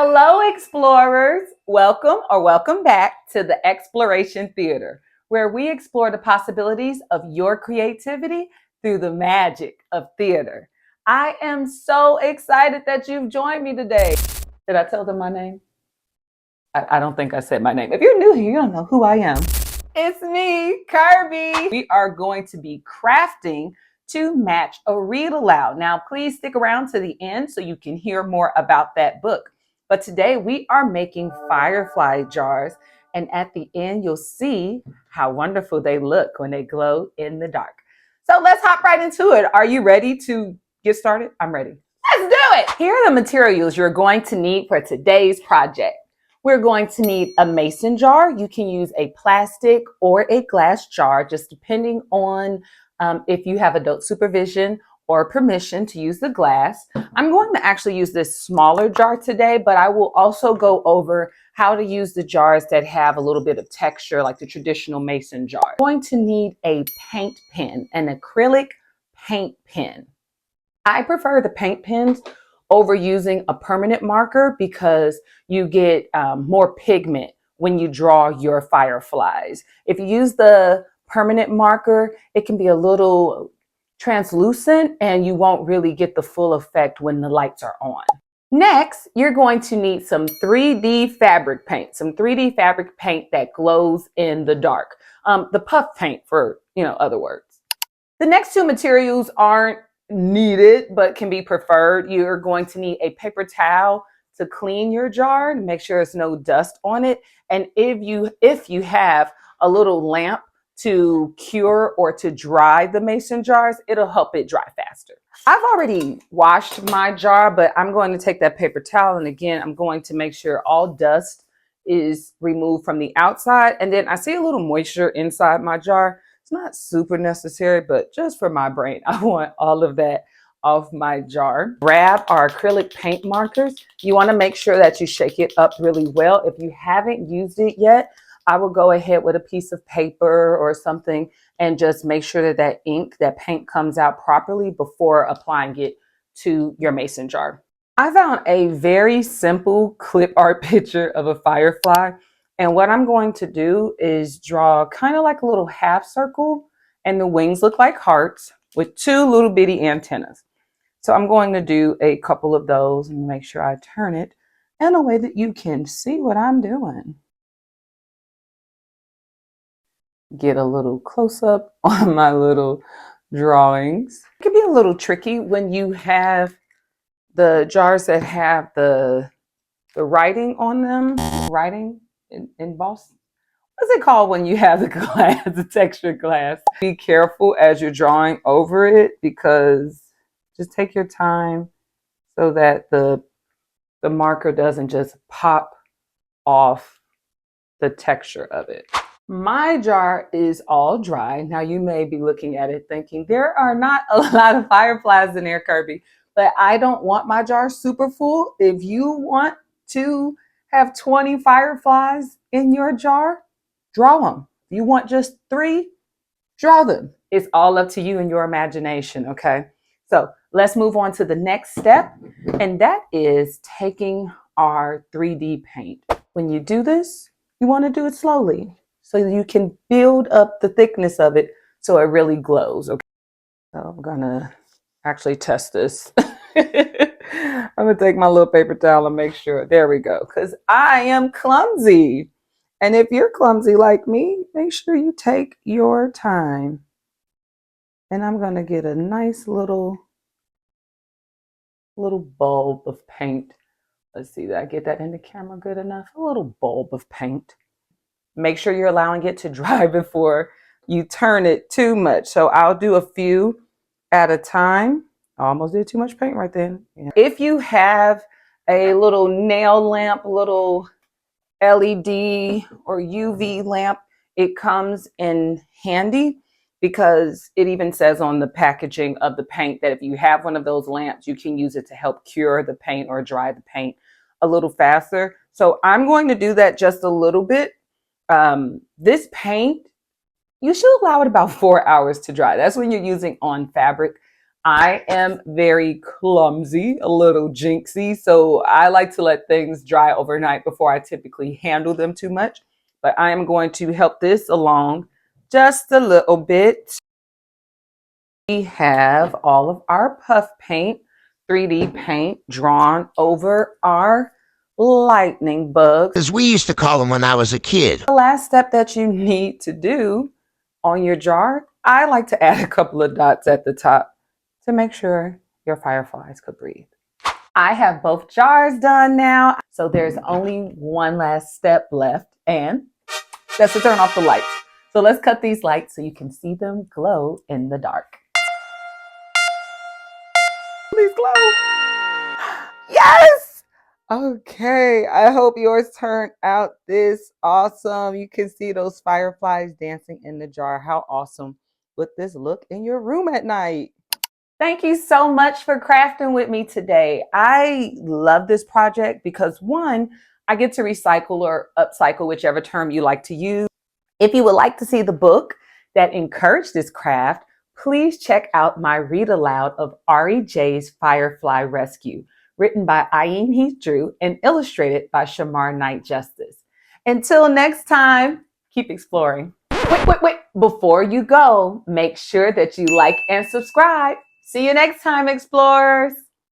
Hello, explorers. Welcome back to the Xploration Theatre, where we explore the possibilities of your creativity through the magic of theater. I am so excited that you've joined me today. Did I tell them my name? I don't think I said my name. If you're new here, you don't know who I am. It's me, Kirby. We are going to be crafting to match a read aloud. Now, please stick around to the end so you can hear more about that book. But today we are making firefly jars, and at the end you'll see how wonderful they look when they glow in the dark. So let's hop right into it. Are you ready to get started? I'm ready. Let's do it. Here are the materials you're going to need for today's project. We're going to need a mason jar. You can use a plastic or a glass jar, just depending on if you have adult supervision or permission to use the glass. I'm going to actually use this smaller jar today, but I will also go over how to use the jars that have a little bit of texture, like the traditional mason jar. I'm going to need a paint pen, an acrylic paint pen. I prefer the paint pens over using a permanent marker because you get more pigment when you draw your fireflies. If you use the permanent marker, it can be a little translucent and you won't really get the full effect when the lights are on. Next, you're going to need some 3D fabric paint, that glows in the dark. The puff paint for, other words. The next two materials aren't needed but can be preferred. You're going to need a paper towel to clean your jar to make sure there's no dust on it. And if you have a little lamp to cure or to dry the mason jars, it'll help it dry faster. I've already washed my jar, but I'm going to take that paper towel, and again, I'm going to make sure all dust is removed from the outside. And then I see a little moisture inside my jar. It's not super necessary, but just for my brain, I want all of that off my jar. Grab our acrylic paint markers. You want to make sure that you shake it up really well. If you haven't used it yet, I will go ahead with a piece of paper or something and just make sure that that paint comes out properly before applying it to your mason jar. I found a very simple clip art picture of a firefly. And what I'm going to do is draw kind of like a little half circle, and the wings look like hearts with two little bitty antennas. So I'm going to do a couple of those and make sure I turn it in a way that you can see what I'm doing. Get a little close up on my little drawings. It can be a little tricky when you have the jars that have the writing on them, writing embossed. What's it called when you have the glass, the textured glass? Be careful as you're drawing over it, because just take your time so that the marker doesn't just pop off the texture of it. My jar is all dry. Now you may be looking at it thinking there are not a lot of fireflies in there, Kirby, but I don't want my jar super full. If you want to have 20 fireflies in your jar, draw them. If you want just 3, draw them. It's all up to you and your imagination, okay? So let's move on to the next step, and that is taking our 3D paint. When you do this, you want to do it slowly so you can build up the thickness of it so it really glows, okay? So I'm gonna actually test this. I'm gonna take my little paper towel and make sure. There we go, because I am clumsy. And if you're clumsy like me, make sure you take your time. And I'm gonna get a nice little bulb of paint. Let's see, did I get that in the camera good enough? A little bulb of paint. Make sure you're allowing it to dry before you turn it too much. So I'll do a few at a time. I almost did too much paint right then. Yeah. If you have a little nail lamp, little LED or UV lamp, it comes in handy, because it even says on the packaging of the paint that if you have one of those lamps, you can use it to help cure the paint or dry the paint a little faster. So I'm going to do that just a little bit. This paint, you should allow it about 4 hours to dry. That's when you're using on fabric. I am very clumsy, a little jinxy, so I like to let things dry overnight before I typically handle them too much. But I am going to help this along just a little bit. We have all of our puff paint, 3D paint drawn over our lightning bugs. As we used to call them when I was a kid. The last step that you need to do on your jar, I like to add a couple of dots at the top to make sure your fireflies could breathe. I have both jars done now, so there's only one last step left, and that's to turn off the lights. So let's cut these lights so you can see them glow in the dark. Please glow. Yes! Okay, I hope yours turned out this awesome. You can see those fireflies dancing in the jar. How awesome would this look in your room at night? Thank you so much for crafting with me today. I love this project because one, I get to recycle or upcycle, whichever term you like to use. If you would like to see the book that encouraged this craft, please check out my read aloud of Ari J's Firefly Rescue, written by Ayin Heath Drew and illustrated by Shamar Knight Justice. Until next time, keep exploring. Wait. Before you go, make sure that you like and subscribe. See you next time, explorers.